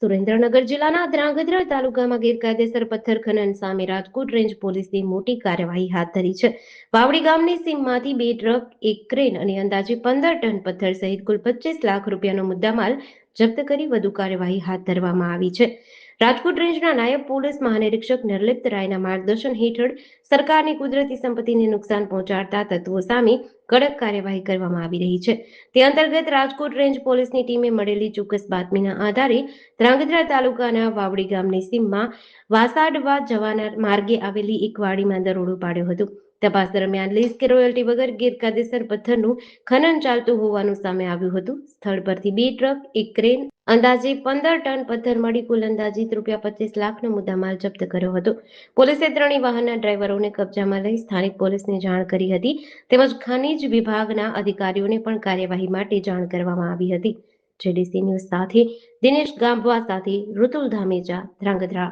સુરેન્દ્રનગર જિલ્લાના ધ્રાંગધ્રા તાલુકામાં ગેરકાયદેસર પથ્થર ખનન સામે રાજકોટ રેન્જ પોલીસે મોટી કાર્યવાહી હાથ ધરી છે. વાવડી ગામની સીમમાંથી 2 ટ્રક, 1 ક્રેન અને અંદાજે 15 ટન પથ્થર સહિત કુલ 25 લાખ રૂપિયાનો મુદ્દામાલ જપ્ત કરી વધુ કાર્યવાહી હાથ ધરવામાં આવી છે. રાજકોટ રેન્જના નાયબ પોલીસ મહાનિરીક્ષક નિર્લિપ્ત રાયના માર્ગદર્શન હેઠળ સરકારની કુદરતી સંપત્તિને નુકસાન પહોંચાડતા તત્વો સામે કડક કાર્યવાહી કરવામાં આવી રહી છે. તે અંતર્ગત રાજકોટ રેન્જ પોલીસની ટીમે મળેલી ચોક્કસ બાતમીના આધારે ધ્રાંગધ્રા તાલુકાના વાવડી ગામની સીમમાં વાસાડવા જવાના માર્ગે આવેલી એક વાડીમાં દરોડો પાડ્યો હતો. તપાસ દરમિયાન લીઝ કે રોયલ્ટી વગર ગેરકાયદેસર પથ્થરનું ખનન ચાલતું હોવાનું સામે આવ્યું હતું. સ્થળ પરથી 2 ટ્રક, 1 ક્રેન, અંદાજે 15 ટન પથ્થર મળી કુલ અંદાજિત ₹25 લાખનો મુદ્દામાલ જપ્ત કર્યો હતો. પોલીસે ત્રણેય વાહનના ડ્રાઈવરોને કબજામાં લઈ સ્થાનિક પોલીસને જાણ કરી હતી તેમજ ખનીજ વિભાગના અધિકારીઓને પણ કાર્યવાહી માટે જાણ કરવામાં આવી હતી. જેડીસી ન્યૂઝ સાથે દિનેશ ગામવા સાથે ઋતુલ ધામેચા, ધ્રાંગધ્રા.